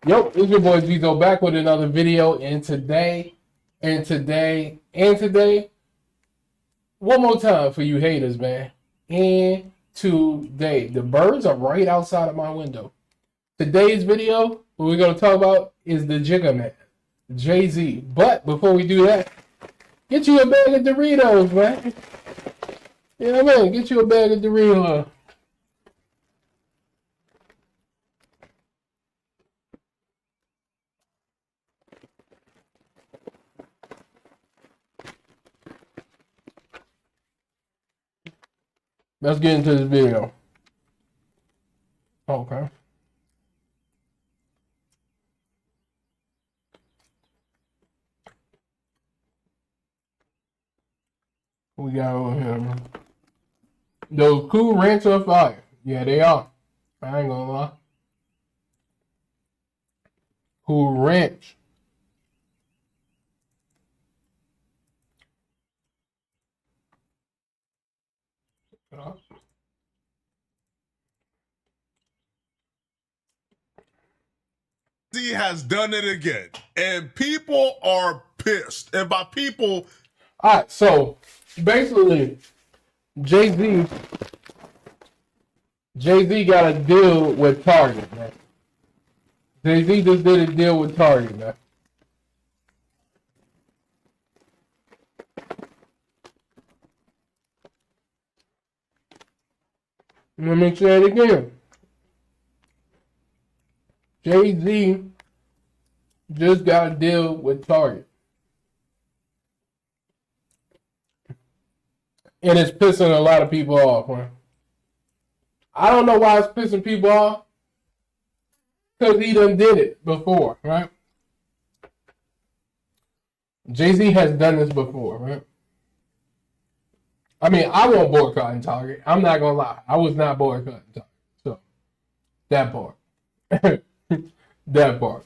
Yo, it's your boy Geezo back with another video, and today, one more time for you haters, man. And today, the birds are right outside of my window. Today's video, what we're gonna talk about is the Jigga Man, Jay-Z. But before we do that, get you a bag of Doritos, man. You know what I mean? Get you a bag of Doritos. Let's get into this video. Okay. We got over here, man. Those Cool Ranch are fire. Yeah, they are. I ain't gonna lie. Cool Ranch. He has done it again, and people are pissed. And by people, all right. So basically, Jay-Z got a deal with Target, man. Jay-Z just did a deal with Target, man. Let me say it again. Jay-Z just got a deal with Target. And it's pissing a lot of people off, man. I don't know why it's pissing people off. Because he done did it before, right? Jay-Z has done this before, right? I mean, I won't boycott Target. I'm not going to lie. I was not boycotting Target. So, that part. That part.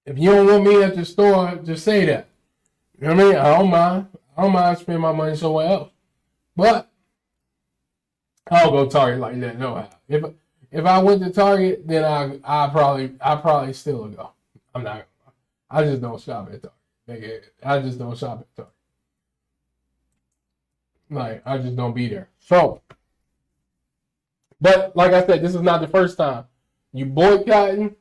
If you don't want me at the store, just say that. You know what I mean? I don't mind spending my money somewhere else. But I don't go to Target like that, no. If I went to Target, then I probably still would go. I'm not. I just don't shop at Target. I just don't shop at Target. Like, I just don't be there. So, but like I said, this is not the first time. You boycotting.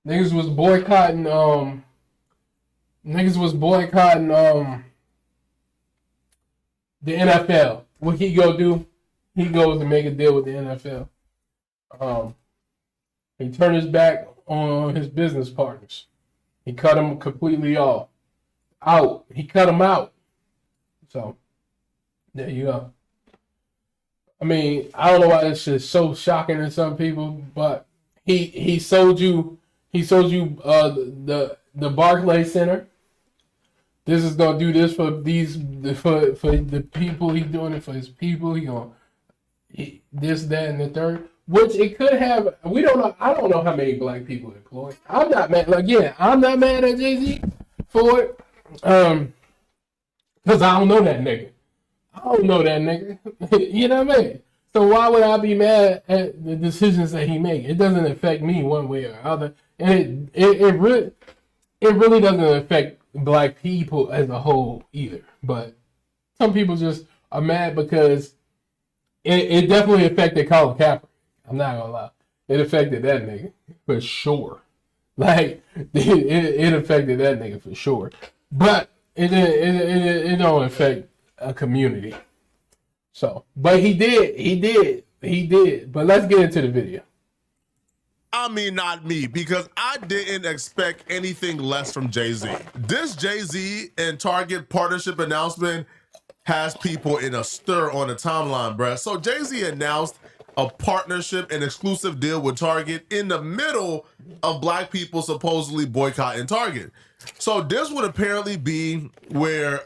Niggas was boycotting the NFL. What he go do? He goes to make a deal with the NFL. He turned his back on his business partners. He cut them completely off. He cut them out. So, there you go. I mean, I don't know why this is so shocking to some people, but he sold you the Barclays Center. This is gonna do this for the people. He's doing it for his people. This, that, and the third. Which it could have. We don't know. I don't know how many black people employed. I'm not mad. Again, I'm not mad at Jay-Z for it. Because I don't know that nigga. You know what I mean? So why would I be mad at the decisions that he makes? It doesn't affect me one way or other. And it really doesn't affect black people as a whole either. But some people just are mad because it definitely affected Colin Kaepernick. I'm not gonna lie. It affected that nigga for sure. Like, it affected that nigga for sure. But it don't affect a community. So, but he did. But let's get into the video. I mean, not me, because I didn't expect anything less from Jay-Z. This Jay-Z and Target partnership announcement has people in a stir on the timeline, bruh. So Jay-Z announced a partnership and exclusive deal with Target in the middle of black people supposedly boycotting Target. So this would apparently be where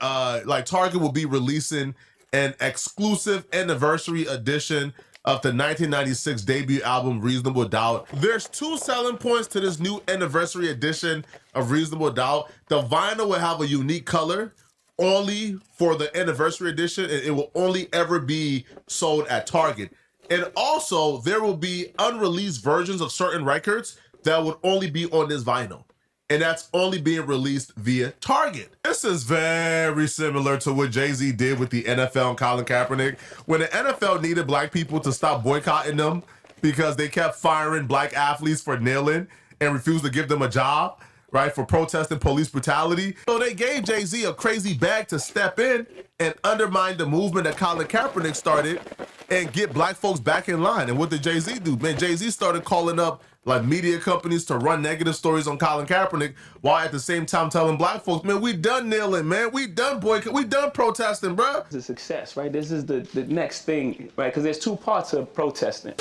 like Target will be releasing an exclusive anniversary edition of the 1996 debut album Reasonable Doubt. There's two selling points to this new anniversary edition of Reasonable Doubt. The vinyl will have a unique color only for the anniversary edition, and it will only ever be sold at Target. And also, there will be unreleased versions of certain records that would only be on this vinyl. And that's only being released via Target. This is very similar to what Jay-Z did with the NFL and Colin Kaepernick. When the NFL needed black people to stop boycotting them because they kept firing black athletes for kneeling and refused to give them a job, right, for protesting police brutality. So they gave Jay-Z a crazy bag to step in and undermine the movement that Colin Kaepernick started and get black folks back in line. And what did Jay-Z do? Man, Jay-Z started calling up like media companies to run negative stories on Colin Kaepernick while at the same time telling black folks, man, we done kneeling, man. We done boycott. We done protesting, bro. It's a success, right? This is the next thing, right? Because there's two parts of protesting.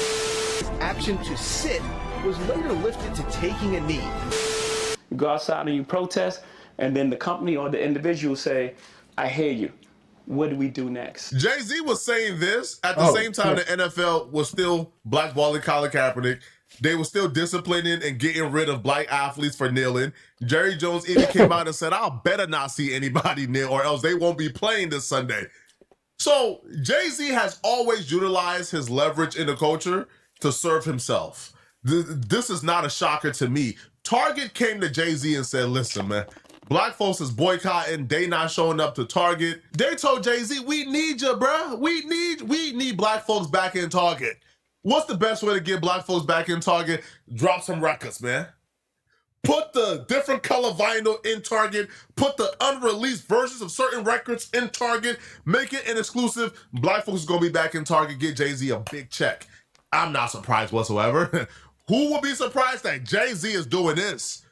Action to sit was later lifted to taking a knee. You go outside and you protest, and then the company or the individual say, I hear you. What do we do next? Jay-Z was saying this at the same time the NFL was still blackballing Colin Kaepernick. They were still disciplining and getting rid of black athletes for kneeling. Jerry Jones even came out and said, I'll better not see anybody kneel or else they won't be playing this Sunday. So Jay-Z has always utilized his leverage in the culture to serve himself. This is not a shocker to me. Target came to Jay-Z and said, listen, man, black folks is boycotting. They not showing up to Target. They told Jay-Z, we need you, bro. We need black folks back in Target. What's the best way to get black folks back in Target? Drop some records, man. Put the different color vinyl in Target. Put the unreleased versions of certain records in Target. Make it an exclusive. Black folks is going to be back in Target. Get Jay-Z a big check. I'm not surprised whatsoever. Who would be surprised that Jay-Z is doing this?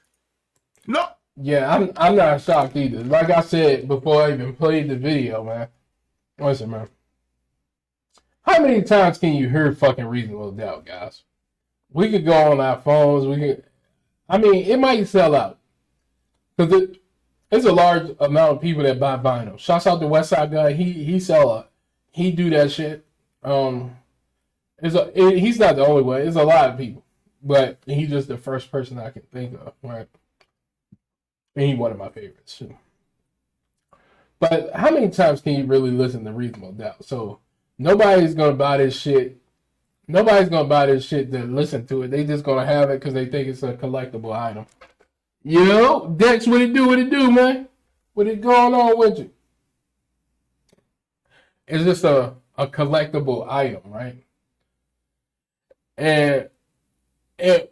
No. Yeah, I'm not shocked either. Like I said before I even played the video, man. Listen, man. How many times can you hear fucking reasonable doubt, guys? We could go on our phones. It might sell out. Because there's a large amount of people that buy vinyl. Shouts out to Westside Guy. He sell out. He do that shit. He's not the only one. It's a lot of people. But he's just the first person I can think of, right? And he's one of my favorites, too. But how many times can you really listen to reasonable doubt? So nobody's going to buy this shit. Nobody's going to buy this shit to listen to it. They just going to have it because they think it's a collectible item. Yo, Dex, what it do, man? What it going on with you? It's just a collectible item, right? And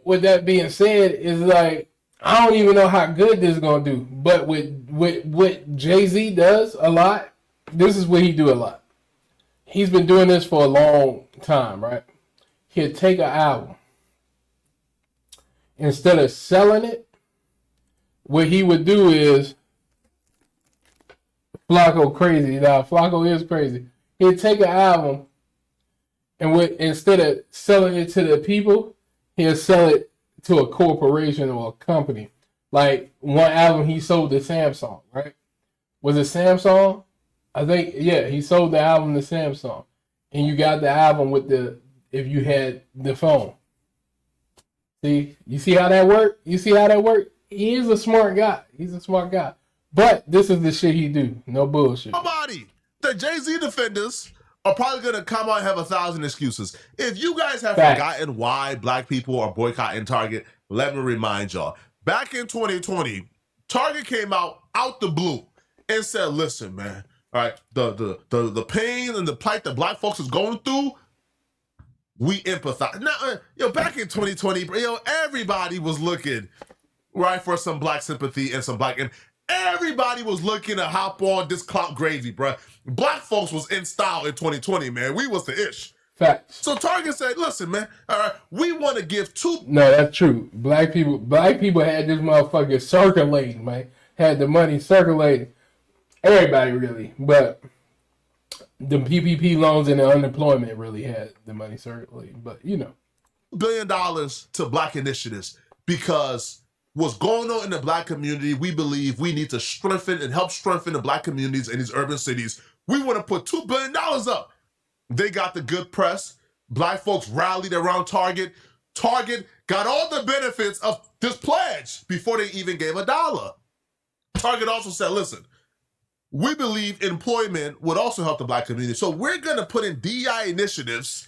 with that being said, it's like, I don't even know how good this is going to do. But with what Jay-Z does a lot, this is what he do a lot. He's been doing this for a long time, right? He'll take an album. Instead of selling it, what he would do is Flacco crazy. Now, Flacco is crazy. He'll take an album and instead of selling it to the people, he'll sell it to a corporation or a company. Like one album he sold to Samsung, right? Was it Samsung? I think, yeah, he sold the album to Samsung. And you got the album if you had the phone. See? You see how that worked? He is a smart guy. He's a smart guy. But this is the shit he do. No bullshit. Nobody. The Jay-Z defenders are probably going to come out and have 1,000 excuses. If you guys have forgotten why black people are boycotting Target, let me remind y'all. Back in 2020, Target came out the blue and said, listen, man, all right, the pain and the plight that black folks is going through, we empathize. Now, back in 2020, everybody was looking, right, for some black sympathy and some black, and everybody was looking to hop on this clout gravy, bro. Black folks was in style in 2020, man. We was the ish. Facts. So Target said, listen, man, all right, we want to give two. No, that's true. Black people had this motherfucker circulating, man. Had the money circulating. Everybody really. But the PPP loans and the unemployment really had the money circulating. But, $1 billion to black initiatives because what's going on in the black community, we believe we need to strengthen and help strengthen the black communities in these urban cities. We want to put $2 billion up. They got the good press. Black folks rallied around Target. Target got all the benefits of this pledge before they even gave $1. Target also said, listen, we believe employment would also help the black community. So we're going to put in DEI initiatives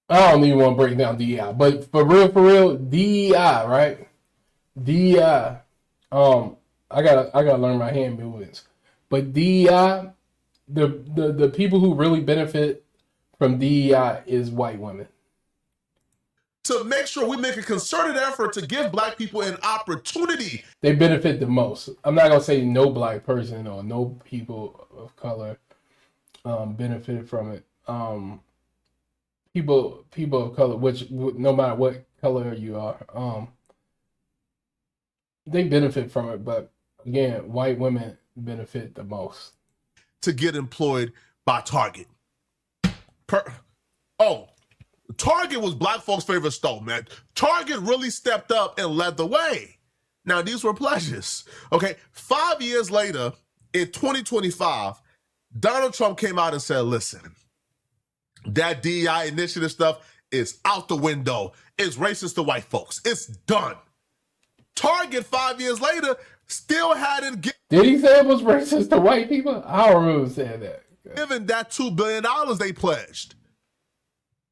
I don't even want to break down DEI, but for real, DEI, right? DEI. I gotta learn my hand movements. But DEI, the people who really benefit from DEI is white women. To make sure we make a concerted effort to give black people an opportunity. They benefit the most. I'm not gonna say no black person or no people of color benefited from it. People of color, which no matter what color you are, they benefit from it. But again, white women benefit the most. To get employed by Target. Target was black folks' favorite store, man. Target really stepped up and led the way. Now, these were pledges. Okay, 5 years later, in 2025, Donald Trump came out and said, listen, that DEI initiative stuff is out the window. It's racist to white folks. It's done. Target 5 years later still hadn't Did he say it was racist to white people? I don't remember saying that. given that $2 billion they pledged.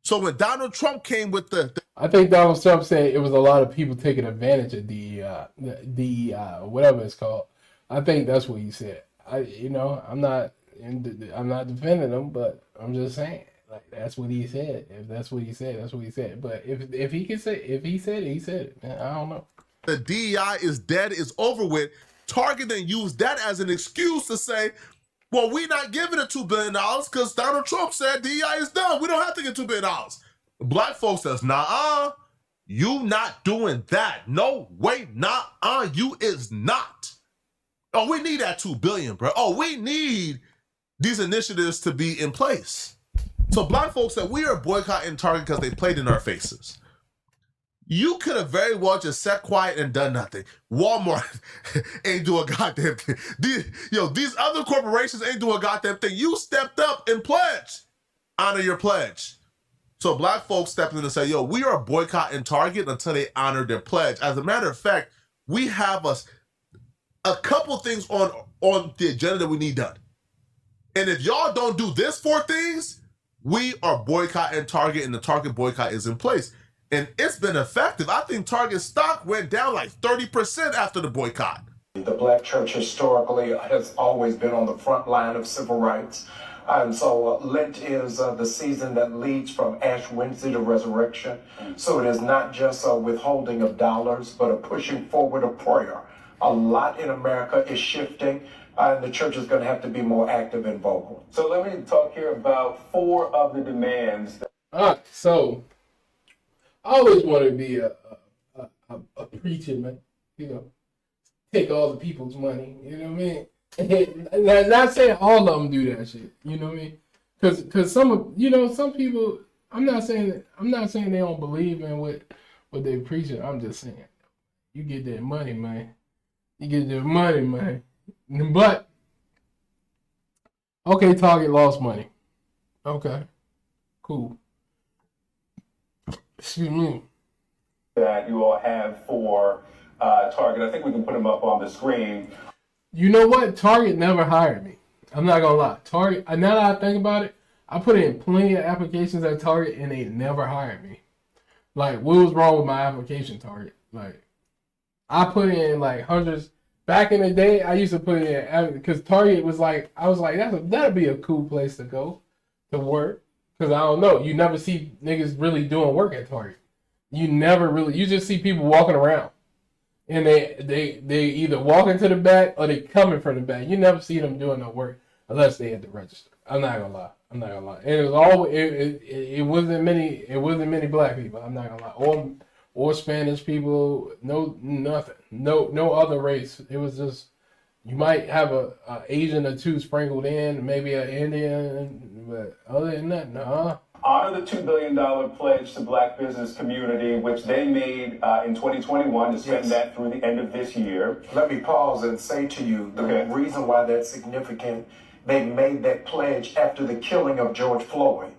So when Donald Trump came with I think Donald Trump said it was a lot of people taking advantage of DEI, or whatever it's called. I think that's what he said. I'm not defending him, but I'm just saying, like, that's what he said. If that's what he said, that's what he said. But if he said it, he said it. Man, I don't know. the DEI is dead, is over with, Target then used that as an excuse to say, well, we're not giving it $2 billion because Donald Trump said DEI is done. We don't have to get $2 billion. Black folks says, nah, you not doing that. No, wait, nah, you is not. Oh, we need that $2 billion, bro. Oh, we need these initiatives to be in place. So black folks said, we are boycotting Target because they played in our faces. You could have very well just sat quiet and done nothing. Walmart ain't do a goddamn thing. These other corporations ain't do a goddamn thing. You stepped up and pledged. Honor your pledge. So black folks stepped in and say, we are boycotting Target until they honor their pledge. As a matter of fact, we have a couple things on the agenda that we need done. And if y'all don't do this 4 things, we are boycotting Target, and the Target boycott is in place. And it's been effective. I think Target stock went down like 30% after the boycott. The black church historically has always been on the front line of civil rights. And so Lent is the season that leads from Ash Wednesday to Resurrection. So it is not just a withholding of dollars, but a pushing forward of prayer. A lot in America is shifting, and the church is going to have to be more active and vocal. So let me talk here about 4 of the demands. All right, so I always wanted to be a preacher, man. Take all the people's money. You know what I mean? And not saying all of them do that shit. You know what I mean? Because some people. I'm not saying they don't believe in what they preaching. I'm just saying, you get that money, man. You get that money, man. But okay, Target lost money. Okay, cool. Excuse me. That you all have for Target. I think we can put them up on the screen. You know what? Target never hired me. I'm not gonna lie. Target. Now that I think about it, I put in plenty of applications at Target and they never hired me. Like, what was wrong with my application, Target? Like, I put in like hundreds. Back in the day, I used to put in because Target was like, I was like, that'd be a cool place to go to work. Because I don't know, you never see niggas really doing work at Target. You just see people walking around. And they either walking to the back or they coming from the back. You never see them doing no work unless they at the register. I'm not gonna lie. And it was always it wasn't many black people. I'm not gonna lie. Or Spanish people. No, nothing. No other race. It was just, you might have a Asian or 2 sprinkled in, maybe an Indian, but other than that, nah. Honor the $2 billion pledge to black business community, which they made in 2021 to spend that through the end of this year. Let me pause and say to you, the reason why that's significant, they made that pledge after the killing of George Floyd.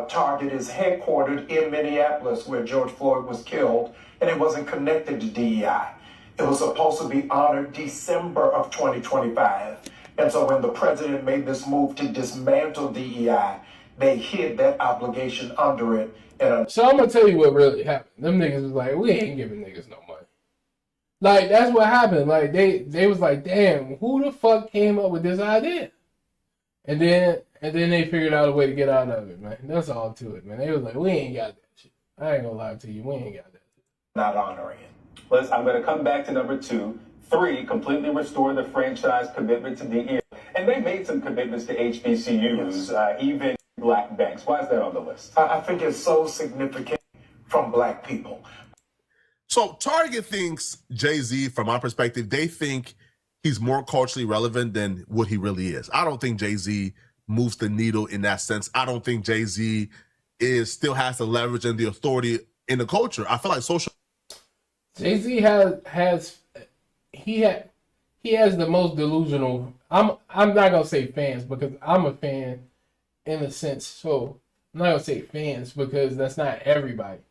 Target is headquartered in Minneapolis, where George Floyd was killed, and it wasn't connected to DEI. It was supposed to be honored December of 2025. And so when the president made this move to dismantle DEI, they hid that obligation under it. So I'm gonna tell you what really happened. Them niggas was like, we ain't giving niggas no money. Like, that's what happened. Like, they was like, damn, who the fuck came up with this idea? And then they figured out a way to get out of it, man. That's all to it, man. They was like, we ain't got that shit. I ain't gonna lie to you, we ain't got that shit. Not honoring it. I'm going to come back to number 2. 3, completely restore the franchise commitment to the year. And they made some commitments to HBCUs, even black banks. Why is that on the list? I think it's so significant from black people. So Target thinks Jay-Z, from my perspective, they think he's more culturally relevant than what he really is. I don't think Jay-Z moves the needle in that sense. I don't think Jay-Z still has the leverage and the authority in the culture. I feel like social. Jay-Z has the most delusional. I'm not gonna say fans because I'm a fan in a sense. So I'm not gonna say fans because that's not everybody.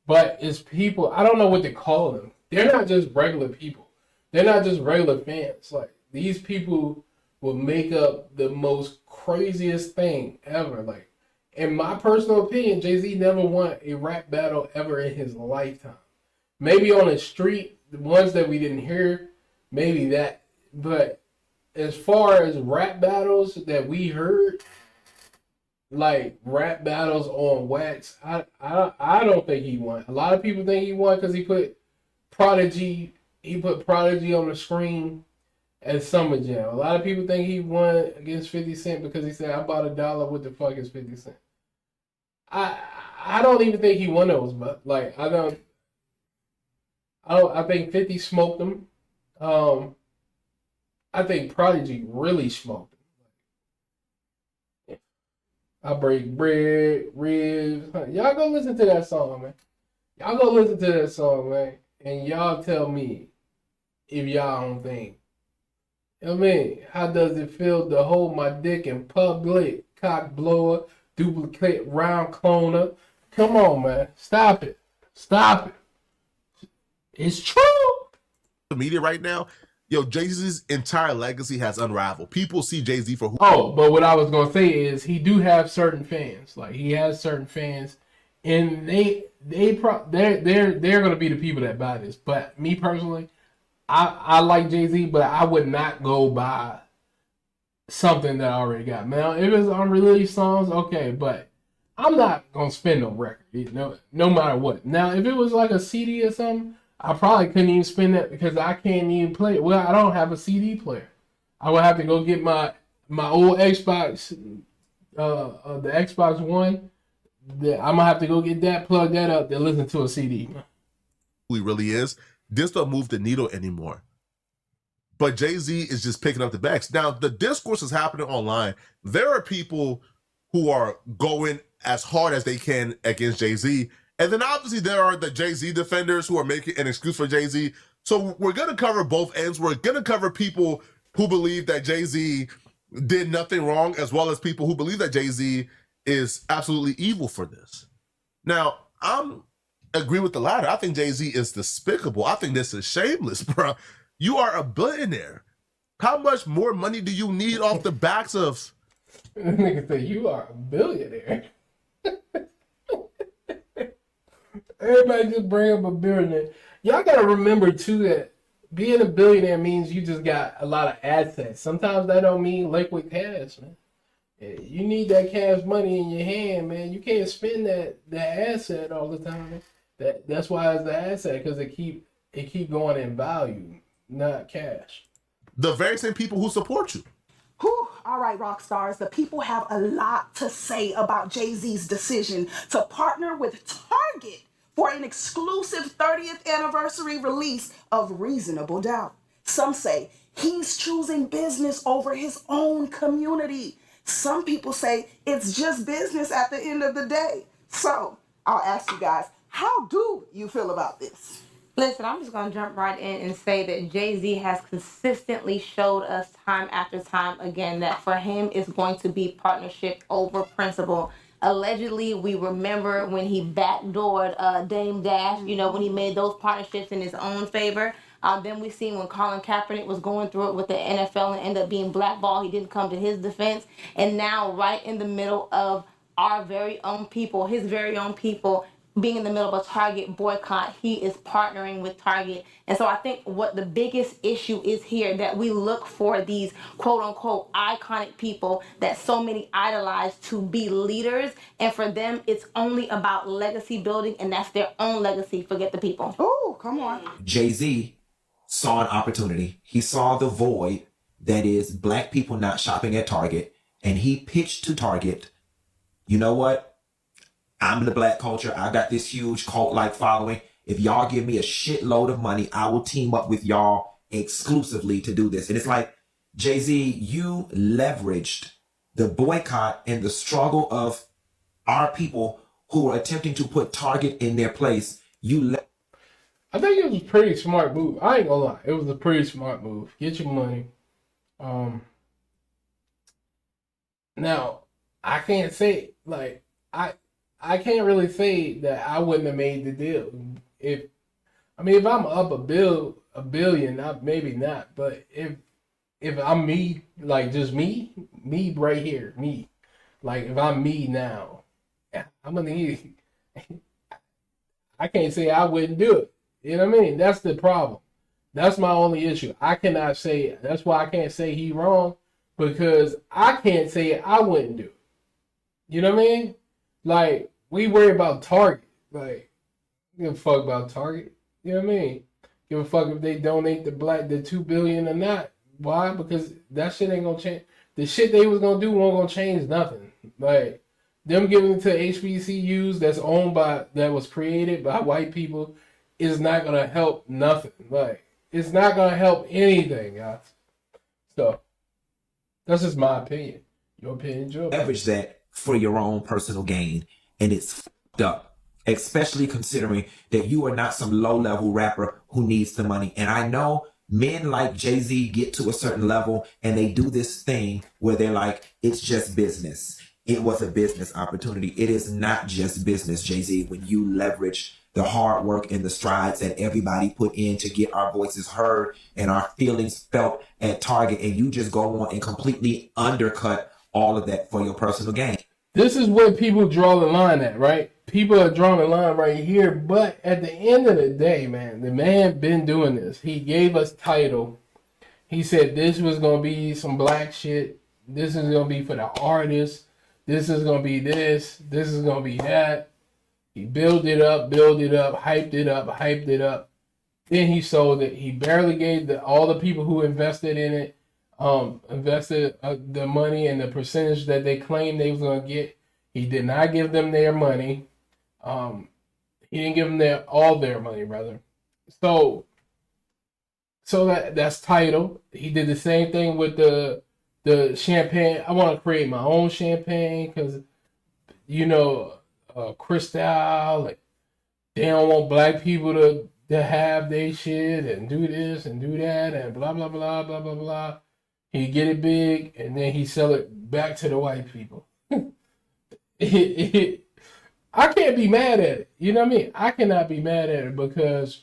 But it's people, I don't know what to call them. They're not just regular people. They're not just regular fans. Like, these people will make up the most craziest thing ever. Like, in my personal opinion, Jay-Z never won a rap battle ever in his lifetime. Maybe on the street, the ones that we didn't hear, maybe that. But as far as rap battles that we heard, like rap battles on wax, I don't think he won. A lot of people think he won because he put Prodigy on the screen at Summer Jam. A lot of people think he won against 50 Cent because he said, I bought $1. What the fuck is 50 Cent? I don't even think he won those, but like I think 50 smoked him. I think Prodigy really smoked him. I break bread, ribs. Y'all go listen to that song, man. Y'all go listen to that song, man. And y'all tell me if y'all don't think. You know what I mean? How does it feel to hold my dick in public? Cock blower, duplicate round cloner. Come on, man. Stop it. Stop it. It's true. The media right now, Jay-Z's entire legacy has unraveled. People see Jay-Z for who. Oh, but what I was gonna say is he do have certain fans. Like, he has certain fans, and they're gonna be the people that buy this. But me personally, I like Jay-Z, but I would not go buy something that I already got. Now, if it's unreleased songs, okay, but I'm not gonna spend no record, no matter what. Now, if it was like a CD or something, I probably couldn't even spend that because I can't even play it. Well, I don't have a CD player. I would have to go get my old Xbox, the Xbox One. I'm gonna have to go get that, plug that up, then listen to a CD. Who he really is. This don't move the needle anymore. But Jay-Z is just picking up the backs. Now, the discourse is happening online. There are people who are going as hard as they can against Jay-Z. And then obviously there are the Jay-Z defenders who are making an excuse for Jay-Z. So we're going to cover both ends. We're going to cover people who believe that Jay-Z did nothing wrong, as well as people who believe that Jay-Z is absolutely evil for this. Now, I'm agree with the latter. I think Jay-Z is despicable. I think this is shameless, bro. You are a billionaire. How much more money do you need off the backs of? Nigga say you are a billionaire. Everybody just bring up a billionaire. Y'all gotta remember too that being a billionaire means you just got a lot of assets. Sometimes that don't mean liquid cash, man. You need that cash money in your hand, man. You can't spend that asset all the time. That's why it's the asset, because it keep going in value, not cash. The very same people who support you. Whew. All right, rock stars. The people have a lot to say about Jay-Z's decision to partner with Target for an exclusive 30th anniversary release of Reasonable Doubt. Some say he's choosing business over his own community. Some people say it's just business at the end of the day. So I'll ask you guys, how do you feel about this? Listen, I'm just going to jump right in and say that Jay-Z has consistently showed us time after time again that for him it's going to be partnership over principle. Allegedly, we remember when he backdoored Dame Dash, when he made those partnerships in his own favor. Then we seen when Colin Kaepernick was going through it with the NFL and ended up being blackballed. He didn't come to his defense. And now right in the middle of our very own people, his very own people, being in the middle of a Target boycott, he is partnering with Target. And so I think what the biggest issue is here, that we look for these quote unquote iconic people that so many idolize to be leaders. And for them, it's only about legacy building, and that's their own legacy. Forget the people. Ooh, come on. Jay-Z saw an opportunity. He saw the void that is black people not shopping at Target. And he pitched to Target, you know what? I'm the black culture. I got this huge cult-like following. If y'all give me a shitload of money, I will team up with y'all exclusively to do this. And it's like, Jay-Z, you leveraged the boycott and the struggle of our people who are attempting to put Target in their place. I think it was a pretty smart move. I ain't gonna lie. It was a pretty smart move. Get your money. Now, I can't say, like, I can't really say that I wouldn't have made the deal. If I'm up a billion, maybe not. But if I'm me, like just me right here, me, like if I'm me now, I'm gonna need. I can't say I wouldn't do it. You know what I mean? That's the problem. That's my only issue. I cannot say. That's why I can't say he wrong, because I can't say I wouldn't do it. You know what I mean? Like, we worry about Target. Like, give a fuck about Target. You know what I mean? Give a fuck if they donate the $2 billion or not. Why? Because that shit ain't gonna change. The shit they was gonna do won't gonna change nothing. Like, them giving it to HBCUs that was created by white people is not gonna help nothing. Like, it's not gonna help anything, guys. So, that's just my opinion. Your opinion, Joe. Leverage that for your own personal gain. And it's fucked up, especially considering that you are not some low-level rapper who needs the money. And I know men like Jay-Z get to a certain level and they do this thing where they're like, it's just business. It was a business opportunity. It is not just business, Jay-Z, when you leverage the hard work and the strides that everybody put in to get our voices heard and our feelings felt at Target, and you just go on and completely undercut all of that for your personal gain. This is where people draw the line at, right? People are drawing the line right here, but at the end of the day, man, the man been doing this. He gave us title. He said this was going to be some black shit. This is going to be for the artists. This is going to be this. This is going to be that. He built it up, hyped it up. Then he sold it. He barely gave all the people who invested in it, invested the money and the percentage that they claimed they was going to get. He did not give them their money. He didn't give them all their money, rather. So that's title. He did the same thing with the champagne. I want to create my own champagne because, Cristal, like, they don't want black people to have their shit and do this and do that and blah, blah, blah, blah, blah, blah. He get it big and then he sell it back to the white people. I can't be mad at it. You know what I mean? I cannot be mad at it because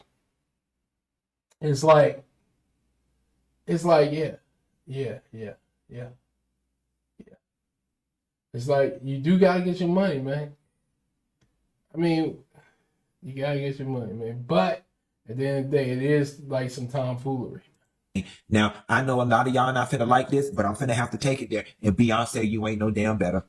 it's like, yeah. It's like, you do got to get your money, man. I mean, you got to get your money, man. But at the end of the day, it is like some tomfoolery. Now, I know a lot of y'all not finna like this, but I'm finna have to take it there. And Beyonce, you ain't no damn better.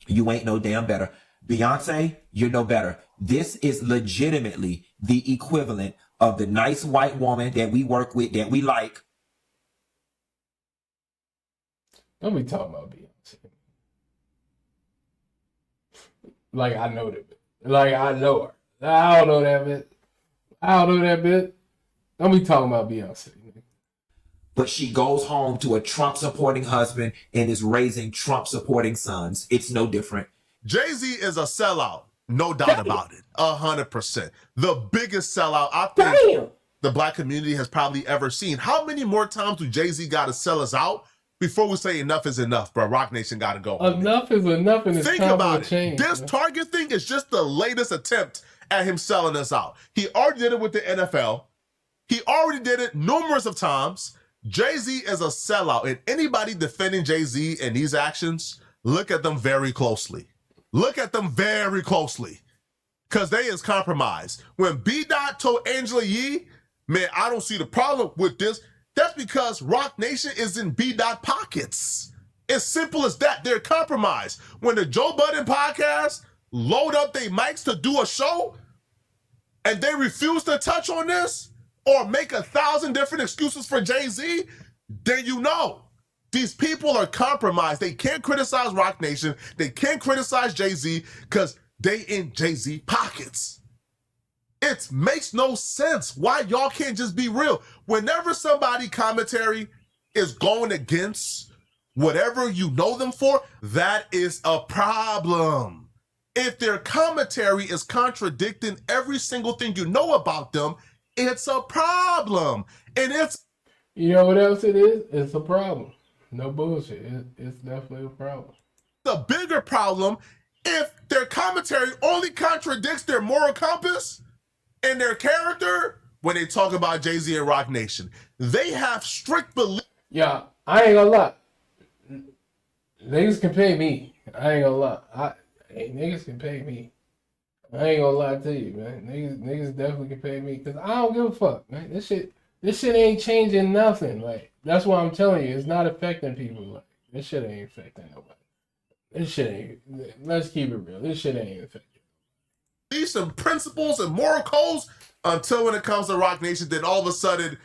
You ain't no damn better. Beyonce, you're no better. This is legitimately the equivalent of the nice white woman that we work with, that we like. Don't be talking about Beyonce. Like I know that. Like I know her. I don't know that bit. Don't be talking about Beyonce. But she goes home to a Trump-supporting husband and is raising Trump-supporting sons. It's no different. Jay-Z is a sellout. No doubt about it. 100%. The biggest sellout I think the black community has probably ever seen. How many more times do Jay-Z got to sell us out before we say enough is enough, bro? Rock Nation got to go. Enough is enough, and it's Think time about for a change. This Target thing is just the latest attempt at him selling us out. He already did it with the NFL. He already did it numerous of times. Jay-Z is a sellout, and anybody defending Jay-Z and these actions, look at them very closely. look at them very closely, because they is compromised. When B. Dot told Angela Yee, man, I don't see the problem with this, that's because Rock Nation is in B. Dot pockets. It's simple as that. They're compromised. When the Joe Budden podcast load up their mics to do a show and they refuse to touch on this or make 1,000 different excuses for Jay-Z, then you know these people are compromised. They can't criticize Rock Nation. They can't criticize Jay-Z because they in Jay-Z pockets. It makes no sense why y'all can't just be real. Whenever somebody commentary is going against whatever you know them for, that is a problem. If their commentary is contradicting every single thing you know about them, it's a problem. And it's... You know what else it is? It's a problem. No bullshit. It's definitely a problem. The bigger problem if their commentary only contradicts their moral compass and their character when they talk about Jay-Z and Rock Nation. They have strict beliefs. Yeah, I ain't gonna lie. Niggas can pay me. I ain't gonna lie. Niggas can pay me. I ain't gonna lie to you, man. Niggas definitely can pay me because I don't give a fuck, man. This shit ain't changing nothing. Like, that's why I'm telling you, it's not affecting people. Like, this shit ain't affecting nobody. This shit ain't. Let's keep it real. This shit ain't affecting. These some principles and moral codes until when it comes to Rock Nation, then all of a sudden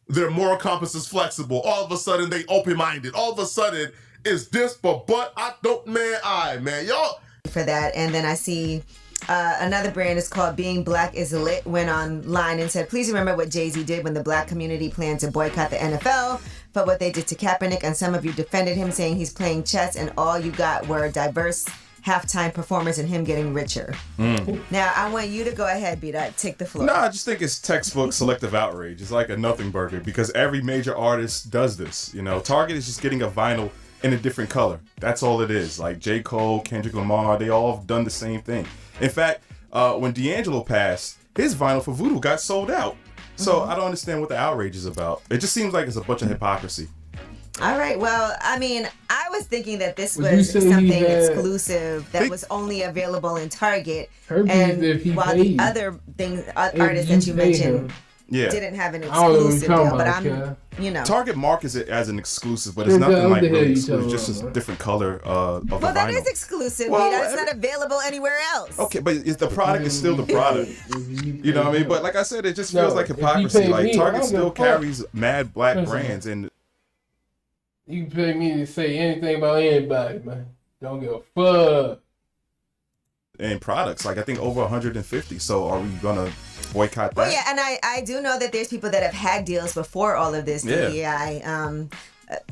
their moral compass is flexible. All of a sudden they open-minded. All of a sudden it's this, but I don't, man, y'all. For that, and then I see another brand is called Being Black is Lit went online and said, please remember what Jay-Z did when the black community planned to boycott the NFL for what they did to Kaepernick, and some of you defended him saying he's playing chess and all you got were diverse halftime performers and him getting richer. Now I want you to go ahead, B-Dot, take the floor. No, I just think it's textbook selective outrage. It's like a nothing burger because every major artist does this. You know, Target is just getting a vinyl in a different color. That's all it is. Like J. Cole, Kendrick Lamar, they all have done the same thing. In fact, when D'Angelo passed, his vinyl for Voodoo got sold out. So I don't understand what the outrage is about. It just seems like it's a bunch of hypocrisy. All right. Well, I mean, I was thinking that this was something exclusive that was only available in Target, and while the other artists that you mentioned didn't have an exclusive deal, but I'm, you know, Target markets it as an exclusive, but it's nothing like really exclusive. It's just a different color of the vinyl. Well, that is exclusive. Well, that's not available anywhere else. Okay, but the product is still the product. You know what I mean? But like I said, it just feels like hypocrisy. Like Target still carries mad black brands, and you can pay me to say anything about anybody, man. Don't give a fuck. And products, like I think over 150. So are we gonna boycott that? Well, yeah, and I do know that there's people that have had deals before all of this DEI, and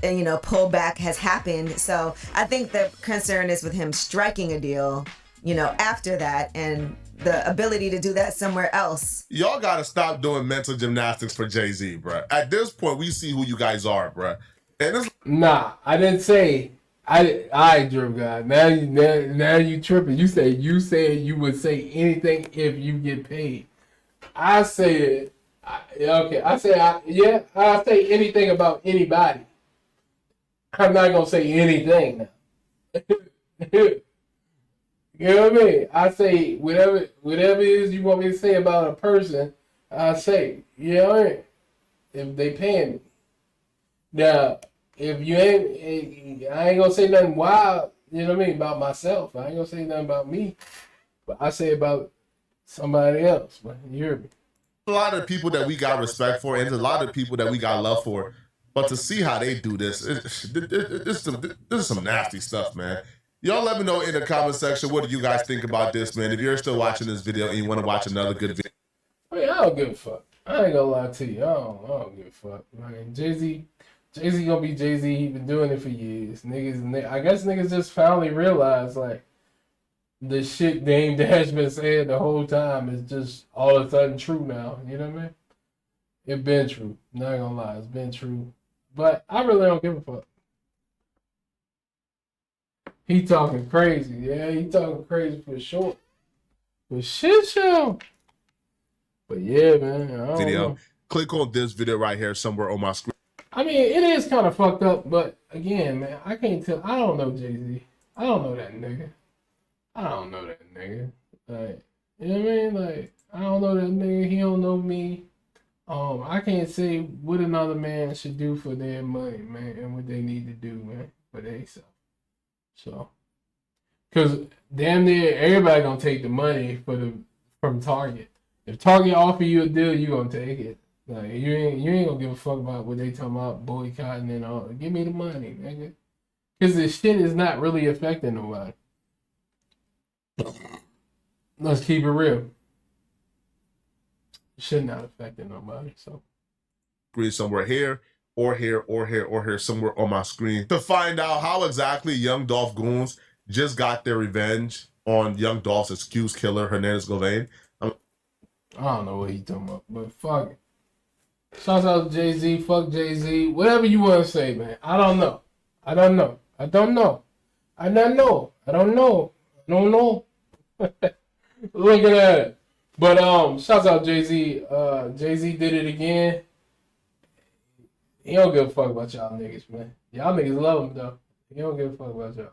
you know, pullback has happened. So I think the concern is with him striking a deal, you know, after that, and the ability to do that somewhere else. Y'all gotta stop doing mental gymnastics for Jay-Z, bruh. At this point, we see who you guys are, bruh. And it's... Nah, I didn't say. I Drew God. Now you tripping. You said you would say anything if you get paid. I said, okay. I say I'll say anything about anybody. I'm not gonna say anything now. You know what I mean? I say whatever it is you want me to say about a person. I say, you know what I mean? If they paying me. Now, if you ain't, I ain't gonna say nothing wild, you know what I mean, about myself. I ain't gonna say nothing about me, but I say about somebody else, man. You hear me? A lot of people that we got respect for, and there's a lot of people that we got love for. But to see how they do this, this is some nasty stuff, man. Y'all let me know in the comment section, what do you guys think about this, man? If you're still watching this video and you want to watch another good video. I mean, I don't give a fuck. I ain't gonna lie to you. I don't give a fuck. Man, Jay-Z gonna be Jay-Z. He been doing it for years. I guess niggas just finally realized, like, the shit Dame Dash been saying the whole time is just all of a sudden true now. You know what I mean? It been true. Not gonna lie, it's been true. But I really don't give a fuck. He talking crazy. Yeah, he talking crazy for sure. For shit show. But yeah, man. I don't know. Click on this video right here somewhere on my screen. I mean, it is kind of fucked up, but again, man, I can't tell. I don't know Jay-Z. I don't know that nigga. I don't know that nigga. Like, you know what I mean? Like, I don't know that nigga. He don't know me. I can't say what another man should do for their money, man, and what they need to do, man, for themselves. So, cause damn near everybody gonna take the money from Target. If Target offer you a deal, you gonna take it. Like you ain't gonna give a fuck about what they talking about boycotting and all. Give me the money, nigga. Cause this shit is not really affecting nobody. Let's keep it real. Should not affecting nobody. So somewhere here or here or here or here somewhere on my screen to find out how exactly Young Dolph goons just got their revenge on Young Dolph's excuse killer Hernandez Govain. I don't know what he talking about, but fuck it. Shouts out to Jay-Z, fuck Jay-Z, whatever you want to say, man. I don't know. Looking at it. But shouts out Jay-Z. Jay-Z did it again. He don't give a fuck about y'all niggas, man. Y'all niggas love him though. He don't give a fuck about y'all.